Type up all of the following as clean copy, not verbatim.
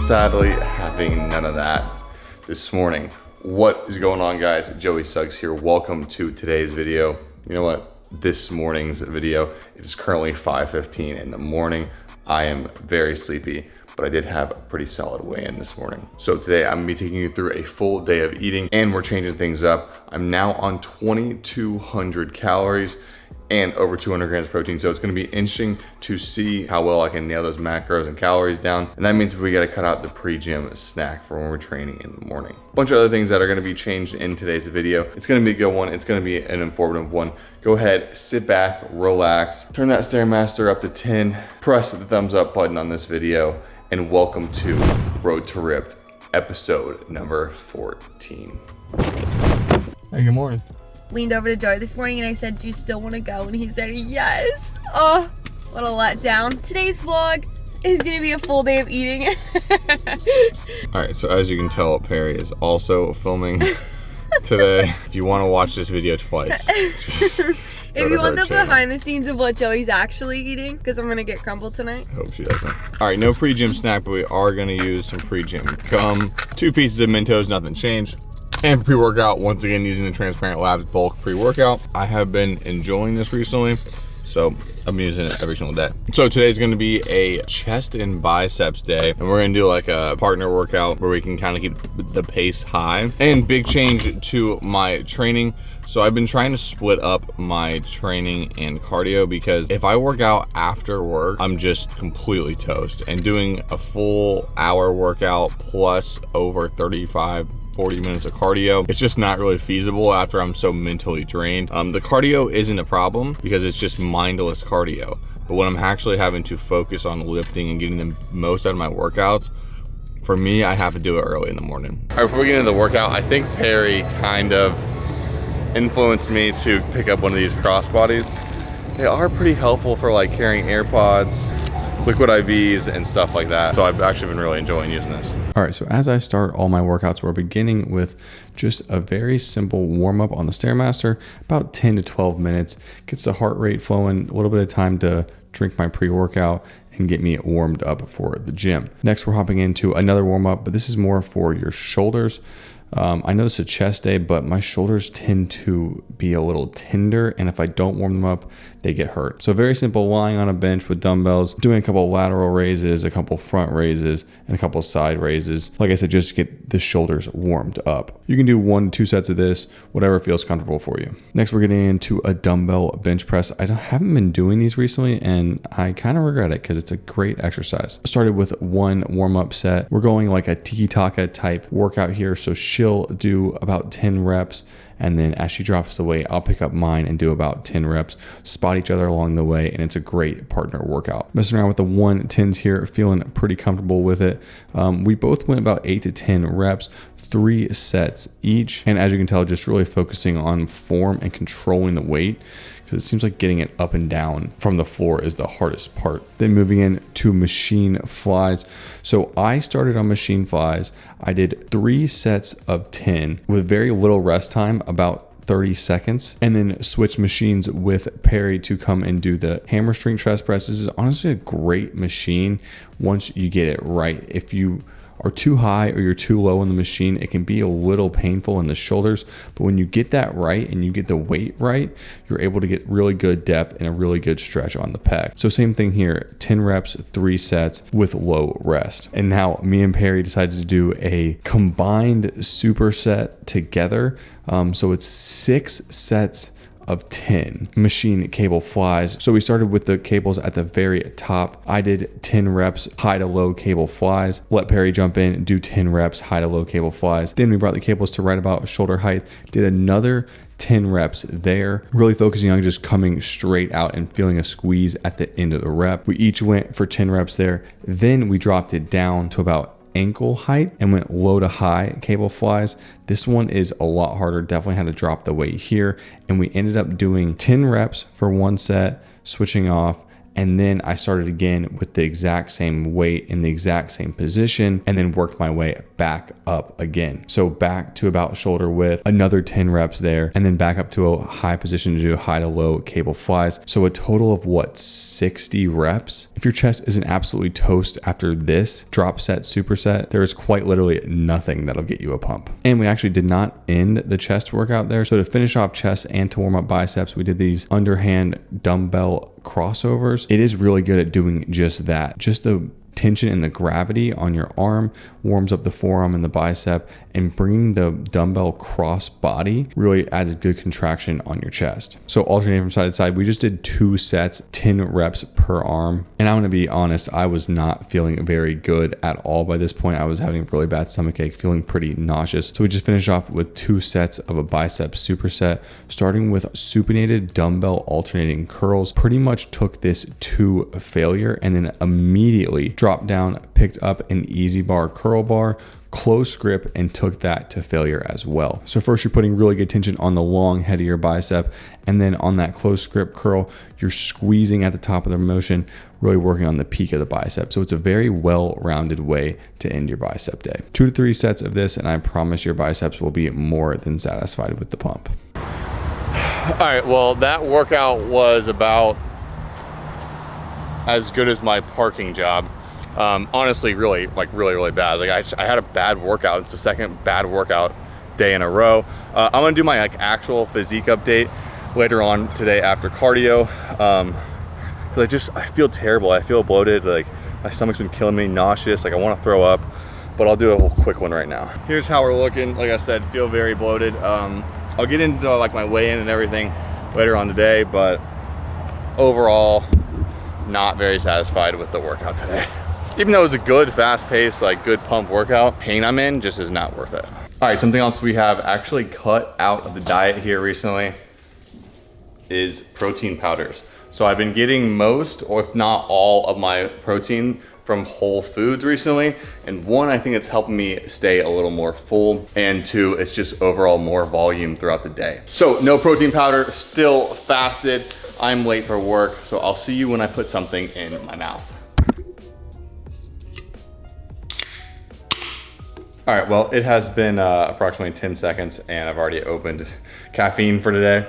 sadly having none of that this morning. What is going on, guys? Joey Suggs here. Welcome to today's video. You know what? This morning's video, it is currently 5:15 in the morning. I am very sleepy, but I did have a pretty solid weigh-in this morning. So today I'm gonna be taking you through a full day of eating, and we're changing things up. I'm now on 2,200 calories and over 200 grams of protein. So it's gonna be interesting to see how well I can nail those macros and calories down. And that means we gotta cut out the pre-gym snack for when we're training in the morning. A bunch of other things that are gonna be changed in today's video. It's gonna be a good one. It's gonna be an informative one. Go ahead, sit back, relax, turn that Stairmaster up to 10, press the thumbs up button on this video, and welcome to Road to Ripped, episode number 14. Hey, good morning. Leaned over to Joey this morning and I said, do you still want to go? And he said, yes. Oh, what a letdown. Today's vlog is going to be a full day of eating. All right, so as you can tell, Perry is also filming today. If you want to watch this video twice, just if you want the behind the scenes of what Joey's actually eating, because I'm going to get crumbled tonight. I hope she doesn't. All right, no pre-gym snack, but we are going to use some pre-gym gum. 2 pieces of Mentos, nothing changed. And for pre-workout, once again, using the Transparent Labs bulk pre-workout. I have been enjoying this recently, so I'm using it every single day. So today's gonna be a chest and biceps day, and we're gonna do like a partner workout where we can kind of keep the pace high. And big change to my training. So I've been trying to split up my training and cardio, because if I work out after work, I'm just completely toast. And doing a full hour workout plus over 40 minutes of cardio, it's just not really feasible after I'm so mentally drained. The cardio isn't a problem because it's just mindless cardio. But when I'm actually having to focus on lifting and getting the most out of my workouts, for me, I have to do it early in the morning. All right, before we get into the workout, I think Perry kind of influenced me to pick up one of these crossbodies. They are pretty helpful for like carrying AirPods, liquid IVs, and stuff like that. So I've actually been really enjoying using this. All right, so as I start all my workouts, we're beginning with just a very simple warm up on the Stairmaster, about 10 to 12 minutes. Gets the heart rate flowing, a little bit of time to drink my pre-workout and get me warmed up for the gym. Next, we're hopping into another warm up, but this is more for your shoulders. I know it's a chest day, but my shoulders tend to be a little tender, and if I don't warm them up, they get hurt. So very simple, lying on a bench with dumbbells, doing a couple of lateral raises, a couple front raises, and a couple of side raises. Like I said, just to get the shoulders warmed up. You can do 1 to 2 sets of this, whatever feels comfortable for you. Next, we're getting into a dumbbell bench press. I haven't been doing these recently, and I kind of regret it because it's a great exercise. I started with 1 warm-up set. We're going like a tiki-taka type workout here, so she'll do about 10 reps, and then as she drops the weight, I'll pick up mine and do about 10 reps, spot each other along the way, and it's a great partner workout. Messing around with the 110s here, feeling pretty comfortable with it. We both went about 8 to 10 reps, 3 sets each, and as you can tell, just really focusing on form and controlling the weight, because it seems like getting it up and down from the floor is the hardest part. Then moving in to machine flies. So I started on machine flies. I did 3 sets of 10 with very little rest time, about 30 seconds, and then switch machines with Perry to come and do the hammer strength chest press. This is honestly a great machine once you get it right. If you are too high or you're too low on the machine, it can be a little painful in the shoulders, but when you get that right and you get the weight right, you're able to get really good depth and a really good stretch on the pec. So same thing here, 10 reps, 3 sets with low rest. And now me and Perry decided to do a combined superset together. So it's 6 sets of 10 machine cable flies. So we started with the cables at the very top. I did 10 reps high to low cable flies, let Perry jump in, do 10 reps high to low cable flies. Then we brought the cables to right about shoulder height, did another 10 reps there, really focusing on just coming straight out and feeling a squeeze at the end of the rep. We each went for 10 reps there. Then we dropped it down to about ankle height and went low to high cable flies. This one is a lot harder, definitely had to drop the weight here, and we ended up doing 10 reps for 1 set, switching off, And then I started again with the exact same weight in the exact same position, and then worked my way back up again. So back to about shoulder width, another 10 reps there, and then back up to a high position to do high to low cable flies. So a total of what, 60 reps? If your chest isn't absolutely toast after this drop set, superset, there is quite literally nothing that'll get you a pump. And we actually did not end the chest workout there. So to finish off chest and to warm up biceps, we did these underhand dumbbell crossovers. It is really good at doing just that. Just the tension and the gravity on your arm warms up the forearm and the bicep, and bringing the dumbbell cross body really adds a good contraction on your chest. So alternating from side to side, we just did 2 sets, 10 reps per arm. And I'm gonna be honest, I was not feeling very good at all by this point. I was having really bad stomach ache, feeling pretty nauseous. So we just finished off with 2 sets of a bicep superset, starting with supinated dumbbell alternating curls. Pretty much took this to failure, and then immediately dropped down, picked up an easy bar curl bar, close grip, and took that to failure as well. So first you're putting really good tension on the long head of your bicep, and then on that close grip curl, you're squeezing at the top of the motion, really working on the peak of the bicep. So it's a very well-rounded way to end your bicep day. 2 to 3 sets of this, and I promise your biceps will be more than satisfied with the pump. All right, well, that workout was about as good as my parking job. Honestly, really bad. Like I had a bad workout. It's the second bad workout day in a row. I'm gonna do my actual physique update later on today after cardio. I feel terrible. I feel bloated. Like my stomach's been killing me, nauseous. Like I want to throw up, but I'll do a whole quick one right now. Here's how we're looking. Like I said, feel very bloated. I'll get into like my weigh-in and everything later on today, but overall, not very satisfied with the workout today. Even though it was a good, fast-paced, like good pump workout, pain I'm in just is not worth it. All right, something else we have actually cut out of the diet here recently is protein powders. So I've been getting most, or if not all, of my protein from Whole Foods recently. And 1, I think it's helping me stay a little more full. And 2, it's just overall more volume throughout the day. So no protein powder, still fasted. I'm late for work, so I'll see you when I put something in my mouth. All right, well, it has been approximately 10 seconds and I've already opened Caffeine for today.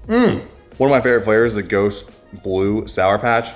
One of my favorite flavors is the Ghost Blue Sour Patch.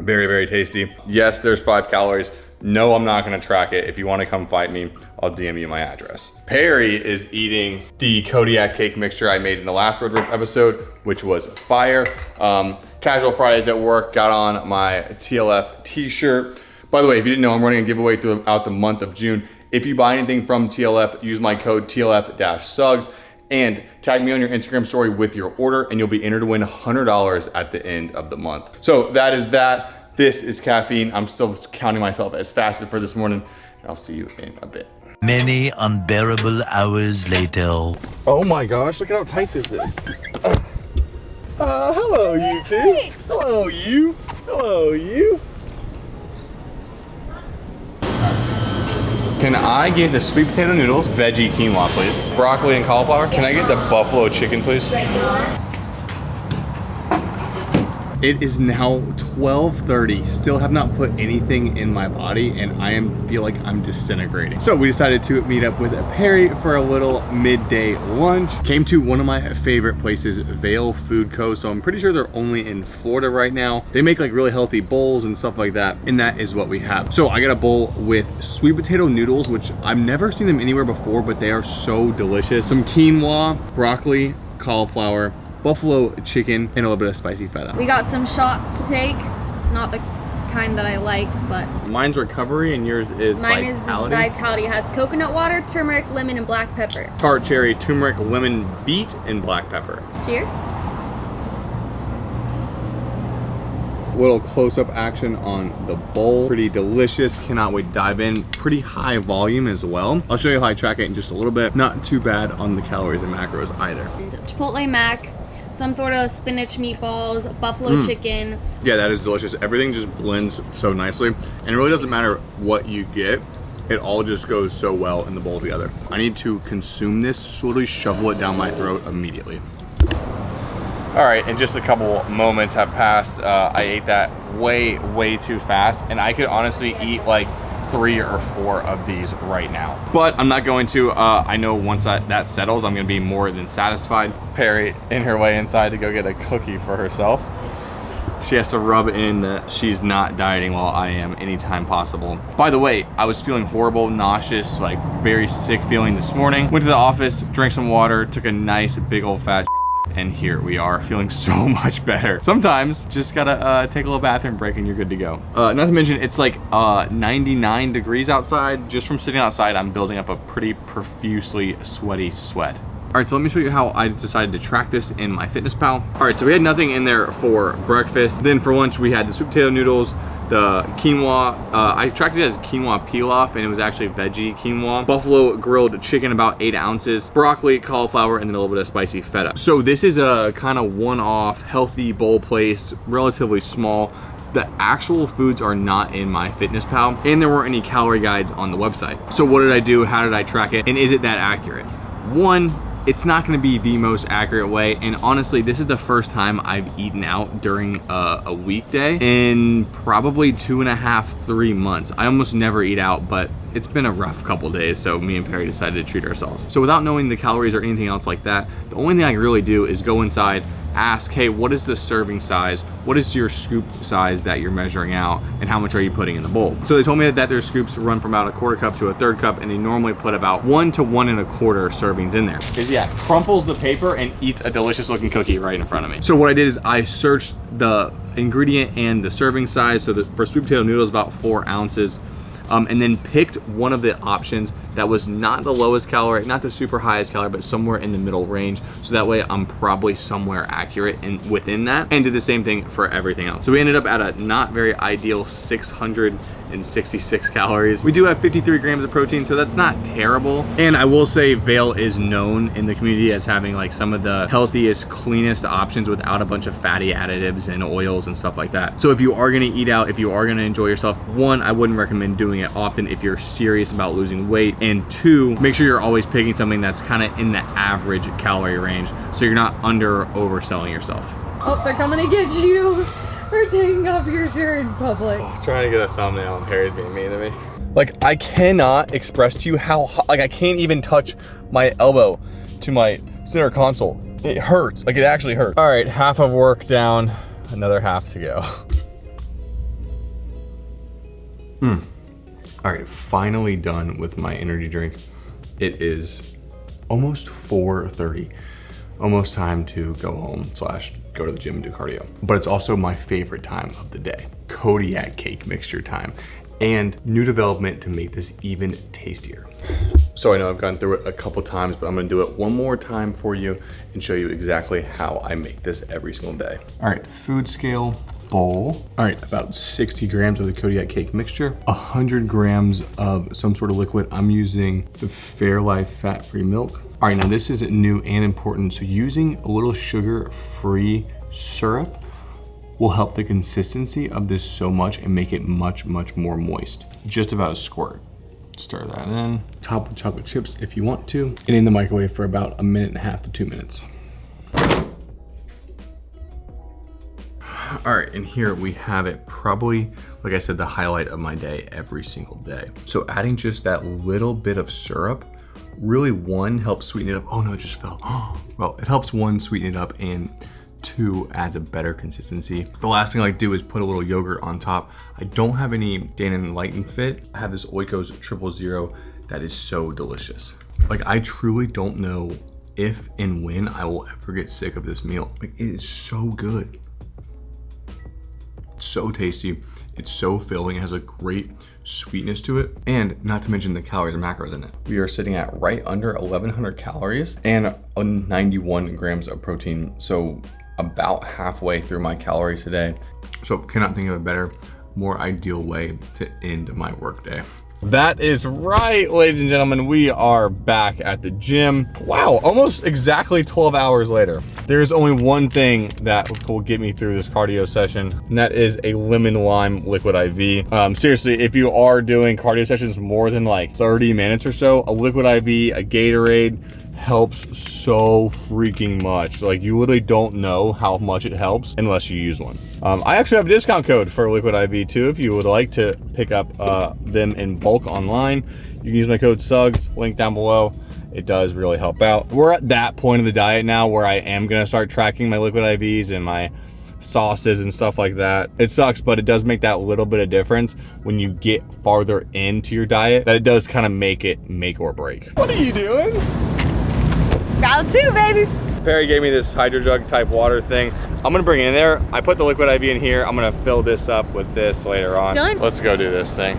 Very, very tasty. Yes, there's 5 calories. No, I'm not gonna track it. If you wanna come fight me, I'll DM you my address. Perry is eating the Kodiak cake mixture I made in the last Road Trip episode, which was fire. Casual Fridays at work, got on my TLF t-shirt. By the way, if you didn't know, I'm running a giveaway throughout the month of June. If you buy anything from TLF, use my code TLF-Suggs and tag me on your Instagram story with your order, and you'll be entered to win $100 at the end of the month. So that is that. This is Caffeine. I'm still counting myself as fasted for this morning, and I'll see you in a bit. Many unbearable hours later. Oh my gosh, look at how tight this is. Hello, YouTube. Hello, you. Hello, you. Can I get the sweet potato noodles, veggie quinoa, please? Broccoli and cauliflower. Can I get the buffalo chicken, please? It is now 12:30. Still have not put anything in my body, and I feel like I'm disintegrating. So we decided to meet up with Perry for a little midday lunch. Came to one of my favorite places, Vail Food Co. So I'm pretty sure they're only in Florida right now. They make like really healthy bowls and stuff like that, and that is what we have. So I got a bowl with sweet potato noodles, which I've never seen them anywhere before, but they are so delicious. Some quinoa, broccoli, cauliflower, buffalo chicken, and a little bit of spicy feta. We got some shots to take. Not the kind that I like, but... Mine's Recovery and yours is Mine Vitality. is Vitality. It has coconut water, turmeric, lemon, and black pepper. Tart cherry, turmeric, lemon, beet, and black pepper. Cheers. Little close-up action on the bowl. Pretty delicious. Cannot wait to dive in. Pretty high volume as well. I'll show you how I track it in just a little bit. Not too bad on the calories and macros either. And Chipotle mac, some sort of spinach meatballs, buffalo chicken. Yeah, that is delicious. Everything just blends so nicely. And it really doesn't matter what you get. It all just goes so well in the bowl together. I need to consume this, literally shovel it down my throat immediately. All right, and just a couple moments have passed. I ate that way too fast, and I could honestly eat like 3 or 4 of these right now. But I'm not going to. I know once that settles, I'm gonna be more than satisfied. Perry in her way inside to go get a cookie for herself. She has to rub in that she's not dieting while I am anytime possible. By the way, I was feeling horrible, nauseous, like very sick feeling this morning. Went to the office, drank some water, took a nice big old fat and here we are feeling so much better. Sometimes just gotta take a little bathroom break and you're good to go. Not to mention it's like 99 degrees outside. Just from sitting outside, I'm building up a pretty profusely sweaty sweat. All right, so let me show you how I decided to track this in MyFitnessPal. All right, so we had nothing in there for breakfast. Then for lunch, we had the sweet potato noodles, the quinoa. I tracked it as quinoa pilaf, and it was actually veggie quinoa. Buffalo grilled chicken, about 8 ounces. Broccoli, cauliflower, and then a little bit of spicy feta. So this is a kind of one-off, healthy bowl placed, relatively small. The actual foods are not in MyFitnessPal, and there weren't any calorie guides on the website. So what did I do? How did I track it? And is it that accurate? One, it's not gonna be the most accurate way, and honestly, this is the first time I've eaten out during a weekday in probably 2.5, 3 months. I almost never eat out, but it's been a rough couple days, so me and Perry decided to treat ourselves. So without knowing the calories or anything else like that, the only thing I can really do is go inside, ask, hey, what is the serving size? What is your scoop size that you're measuring out, and how much are you putting in the bowl? So they told me that their scoops run from about 1/4 cup to 1/3 cup, and they normally put about 1 to 1 1/4 servings in there. Is yeah, crumples the paper and eats a delicious looking cookie right in front of me. So what I did is I searched the ingredient and the serving size. So for sweet potato noodles, about 4 ounces. And then picked one of the options that was not the lowest calorie, not the super highest calorie, but somewhere in the middle range. So that way I'm probably somewhere accurate within that, and did the same thing for everything else. So we ended up at a not very ideal 666 calories. We do have 53 grams of protein, so that's not terrible. And I will say Vail is known in the community as having like some of the healthiest, cleanest options without a bunch of fatty additives and oils and stuff like that. So if you are gonna eat out, if you are gonna enjoy yourself, one, I wouldn't recommend doing it often if you're serious about losing weight, and two, make sure you're always picking something that's kind of in the average calorie range so you're not under or overselling yourself. Oh, they're coming to get you for taking off your shirt in public. Oh, trying to get a thumbnail and Harry's being mean to me. Like, I cannot express to you how hot, like I can't even touch my elbow to my center console. It hurts, like it actually hurts. All right, half of work down, another half to go. All right, finally done with my energy drink. It is almost 4:30. Almost time to go home / go to the gym and do cardio. But it's also my favorite time of the day. Kodiak cake mixture time. And new development to make this even tastier. So I know I've gone through it a couple times, but I'm gonna do it one more time for you and show you exactly how I make this every single day. All right, food scale. Bowl. All right, about 60 grams of the Kodiak cake mixture, 100 grams of some sort of liquid. I'm using the Fairlife fat-free milk. All right, now this is new and important. So using a little sugar-free syrup will help the consistency of this so much and make it much more moist. Just about a squirt. Stir that in. Top with chocolate chips if you want to. And in the microwave for about 1.5 to 2 minutes. All right, and here we have it, probably, like I said, the highlight of my day every single day. So adding just that little bit of syrup, really one, helps sweeten it up. Oh no, it just fell. Well, it helps one, sweeten it up, and two, adds a better consistency. The last thing I like to do is put a little yogurt on top. I don't have any Dannon Light and Fit. I have this Oikos 000 that is so delicious. Like, I truly don't know if and when I will ever get sick of this meal. Like, it is so good. So tasty, it's so filling, it has a great sweetness to it, and not to mention the calories and macros in it. We are sitting at right under 1,100 calories and 91 grams of protein, so about halfway through my calories today. So cannot think of a better, more ideal way to end my workday. That is right, ladies and gentlemen, we are back at the gym. Wow, almost exactly 12 hours later. There's only one thing that will get me through this cardio session, and that is a lemon lime liquid IV. Seriously, if you are doing cardio sessions more than like 30 minutes or so, a liquid IV, a Gatorade, helps so freaking much. Like, you literally don't know how much it helps unless you use one. I actually have a discount code for Liquid IV too. If you would like to pick up them in bulk online, you can use my code Suggs, link down below. It does really help out. We're at that point of the diet now where I am gonna start tracking my Liquid IVs and my sauces and stuff like that. It sucks, but it does make that little bit of difference when you get farther into your diet, that it does kind of make it make or break. What are you doing? Round 2, baby. Perry gave me this hydro jug type water thing. I'm gonna bring it in there. I put the Liquid IV in here. I'm gonna fill this up with this later on. Done. Let's go do this thing.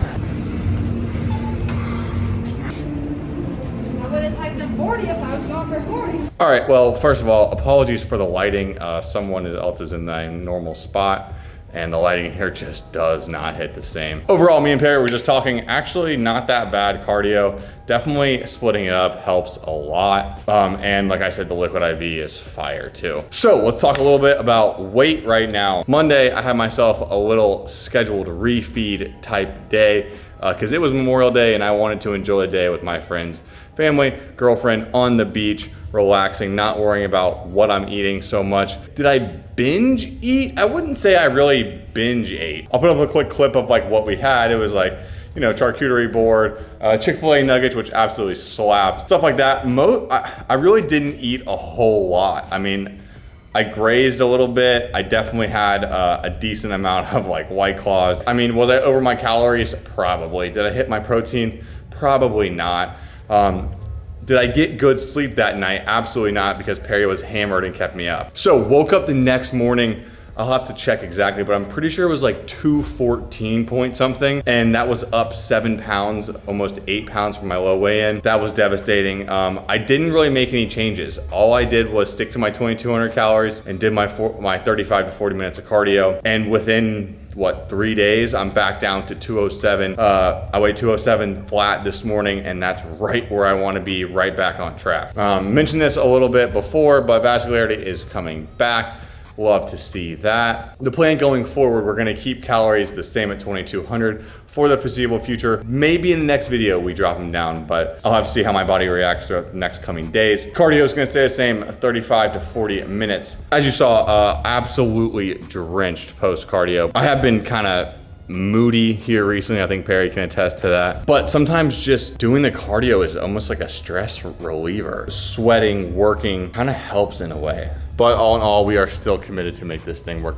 I would have typed in 40 if I was going for 40. All right, well, first of all, apologies for the lighting. Someone else is in the normal spot, and the lighting here just does not hit the same. Overall, me and Perry were just talking, actually not that bad cardio. Definitely splitting it up helps a lot. And like I said, the Liquid IV is fire too. So let's talk a little bit about weight right now. Monday, I had myself a little scheduled refeed type day because it was Memorial Day and I wanted to enjoy the day with my friends, family, girlfriend on the beach, relaxing, not worrying about what I'm eating so much. Did I binge eat? I wouldn't say I really binge ate. I'll put up a quick clip of like what we had. It was like, you know, charcuterie board, Chick-fil-A nuggets, which absolutely slapped, stuff like that. I really didn't eat a whole lot. I mean, I grazed a little bit. I definitely had a decent amount of like White Claws. I mean, was I over my calories? Probably. Did I hit my protein? Probably not. Did I get good sleep that night? Absolutely not, because Perry was hammered and kept me up. So woke up the next morning, I'll have to check exactly, but I'm pretty sure it was like 214 point something, and that was up 7 pounds, almost 8 pounds from my low weigh-in. That was devastating. I didn't really make any changes. All I did was stick to my 2,200 calories and did my 35 to 40 minutes of cardio, and within what, 3 days, I'm back down to 207. I weighed 207 flat this morning, and that's right where I want to be, right back on track. Mentioned this a little bit before, but vascularity is coming back. Love to see that. The plan going forward, we're gonna keep calories the same at 2,200 for the foreseeable future. Maybe in the next video we drop them down, but I'll have to see how my body reacts throughout the next coming days. Cardio is gonna stay the same, 35 to 40 minutes. As you saw, absolutely drenched post cardio. I have been kind of moody here recently. I think Perry can attest to that. But sometimes just doing the cardio is almost like a stress reliever. Sweating, working, kind of helps in a way. But all in all, we are still committed to make this thing work.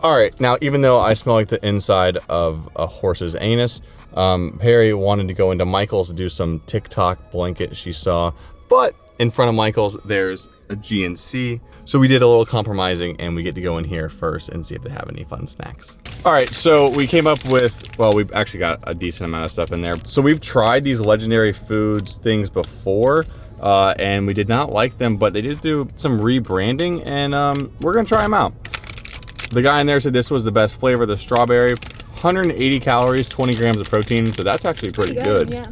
All right, now even though I smell like the inside of a horse's anus, Perry wanted to go into Michael's to do some TikTok blanket she saw. But in front of Michael's, there's a GNC. So we did a little compromising, and we get to go in here first and see if they have any fun snacks. All right, so we came up with, well, we've actually got a decent amount of stuff in there. So we've tried these legendary foods things before, and we did not like them, but they did do some rebranding, and we're gonna try them out. The guy in there said this was the best flavor, the strawberry. 180 calories, 20 grams of protein, so that's actually pretty good. Yeah.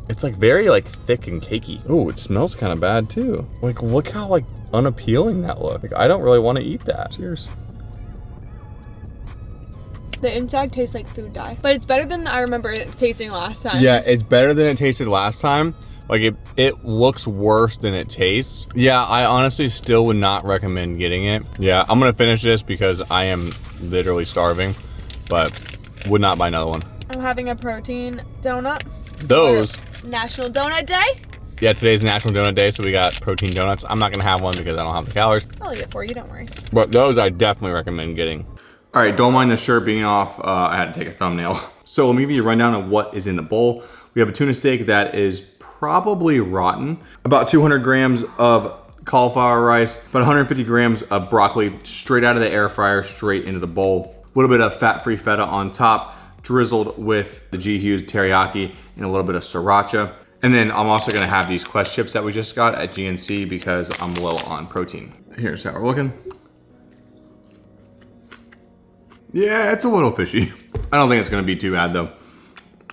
It's like very like thick and cakey. Oh, it smells kind of bad too. Like, look how like unappealing that looks. Like, I don't really want to eat that. Cheers. The inside tastes like food dye, but it's better than I remember it tasting last time. Yeah, it's better than it tasted last time. Like, it looks worse than it tastes. Yeah, I honestly still would not recommend getting it. Yeah, I'm gonna finish this because I am literally starving, but would not buy another one. I'm having a protein donut. Those. National Donut Day. Yeah, today's National Donut Day, so we got protein donuts. I'm not gonna have one because I don't have the calories. I'll leave it for you, don't worry. But those I definitely recommend getting. All right, don't mind the shirt being off. I had to take a thumbnail. So let me give you a rundown of what is in the bowl. We have a tuna steak that is probably rotten. About 200 grams of cauliflower rice, about 150 grams of broccoli straight out of the air fryer, straight into the bowl. A little bit of fat-free feta on top, drizzled with the G. Hughes teriyaki and a little bit of sriracha. And then I'm also gonna have these Quest chips that we just got at GNC because I'm low on protein. Here's how we're looking. Yeah, it's a little fishy. I don't think it's gonna be too bad though.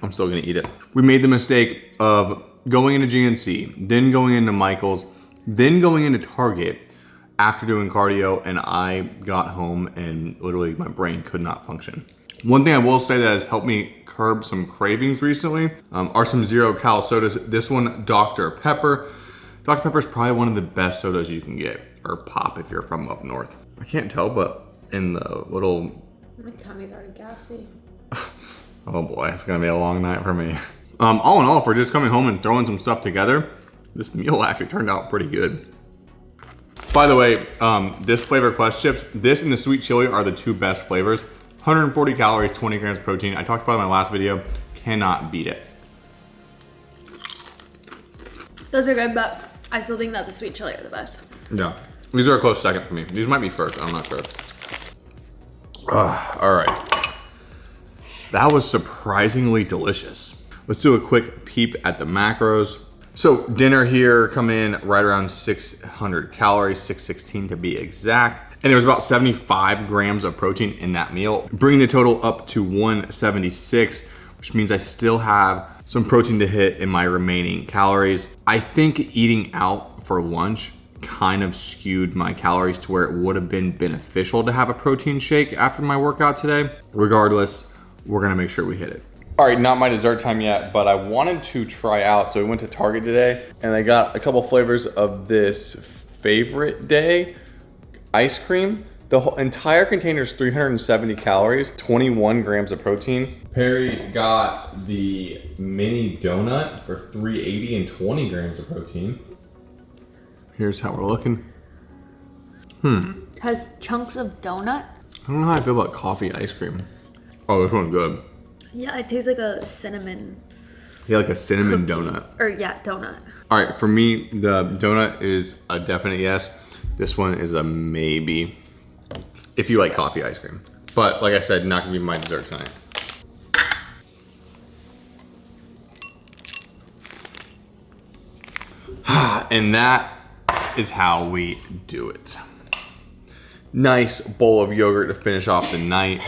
I'm still gonna eat it. We made the mistake of going into GNC, then going into Michael's, then going into Target after doing cardio, and I got home and literally my brain could not function. One thing I will say that has helped me curb some cravings recently are some 0-cal sodas. This one, Dr. Pepper. Dr. Pepper is probably one of the best sodas you can get, or pop if you're from up north. I can't tell, but in the little... My tummy's already gassy. Oh boy, it's gonna be a long night for me. All in all, for just coming home and throwing some stuff together, this meal actually turned out pretty good. By the way, this flavor Quest chips, this and the sweet chili are the two best flavors. 140 calories, 20 grams of protein. I talked about it in my last video. Cannot beat it. Those are good, but I still think that the sweet chili are the best. Yeah, these are a close second for me. These might be first, I'm not sure. All right. That was surprisingly delicious. Let's do a quick peep at the macros. So dinner here come in right around 600 calories, 616 to be exact. And there was about 75 grams of protein in that meal, bringing the total up to 176, which means I still have some protein to hit in my remaining calories. I think eating out for lunch kind of skewed my calories to where it would have been beneficial to have a protein shake after my workout today. Regardless, we're gonna make sure we hit it. All right, not my dessert time yet, but I wanted to try out. So we went to Target today and I got a couple flavors of this Favorite Day ice cream. The whole entire container is 370 calories, 21 grams of protein. Perry got the mini donut for 380 and 20 grams of protein. Here's how we're looking. It has chunks of donut. I don't know how I feel about coffee ice cream. Oh, this one's good. Yeah, it tastes like a cinnamon. Yeah, like a cinnamon donut. Or yeah, donut. All right, for me, the donut is a definite yes. This one is a maybe, if you like coffee ice cream. But like I said, not gonna be my dessert tonight. And that is how we do it. Nice bowl of yogurt to finish off the night.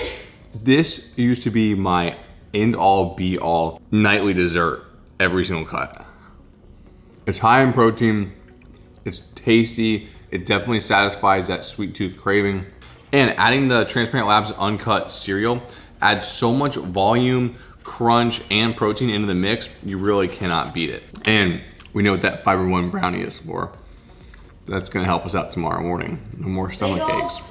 This used to be my end-all be-all nightly dessert every single cut. It's high in protein, it's tasty, it definitely satisfies that sweet tooth craving. And adding the Transparent Labs uncut cereal adds so much volume, crunch, and protein into the mix, you really cannot beat it. And we know what that Fiber One brownie is for. That's gonna help us out tomorrow morning. No more stomach aches.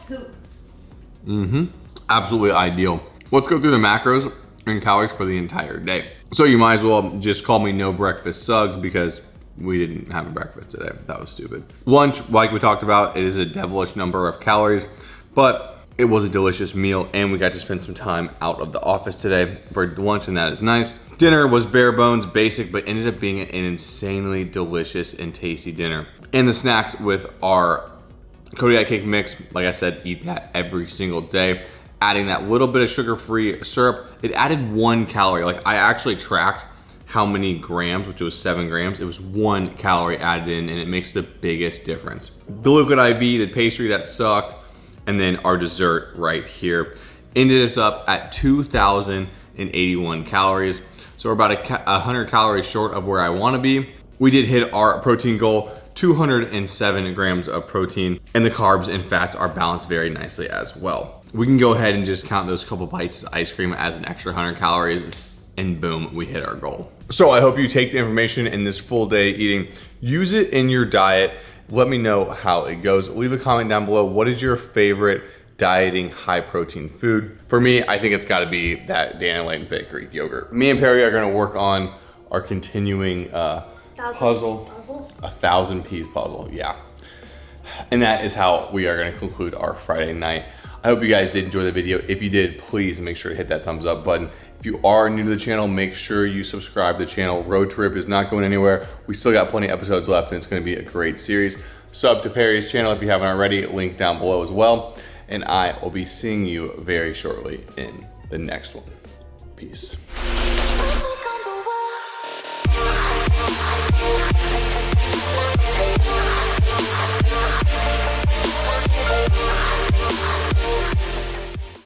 Absolutely ideal. Let's go through the macros and calories for the entire day. So you might as well just call me No Breakfast Suggs because we didn't have a breakfast today. That was stupid. Lunch, like we talked about, it is a devilish number of calories, but it was a delicious meal and we got to spend some time out of the office today for lunch and that is nice. Dinner was bare bones, basic, but ended up being an insanely delicious and tasty dinner. And the snacks with our Kodiak cake mix, like I said, eat that every single day. Adding that little bit of sugar-free syrup, it added 1 calorie. Like I actually tracked how many grams, which was 7 grams. It was 1 calorie added in and it makes the biggest difference. The liquid IV, the pastry that sucked, and then our dessert right here ended us up at 2,081 calories. So we're about 100 calories short of where I wanna be. We did hit our protein goal, 207 grams of protein, and the carbs and fats are balanced very nicely as well. We can go ahead and just count those couple bites of ice cream as an extra 100 calories and boom, we hit our goal. So I hope you take the information in this full day eating, use it in your diet. Let me know how it goes. Leave a comment down below. What is your favorite dieting high protein food? For me, I think it's gotta be that Daniel Layton Fake Greek yogurt. Me and Perry are gonna work on our continuing puzzle. 1,000-piece puzzle, yeah. And that is how we are gonna conclude our Friday night. I hope you guys did enjoy the video. If you did, please make sure to hit that thumbs up button. If you are new to the channel, make sure you subscribe to the channel. Road to Rip is not going anywhere. We still got plenty of episodes left and it's gonna be a great series. Sub to Perry's channel if you haven't already, link down below as well. And I will be seeing you very shortly in the next one. Peace.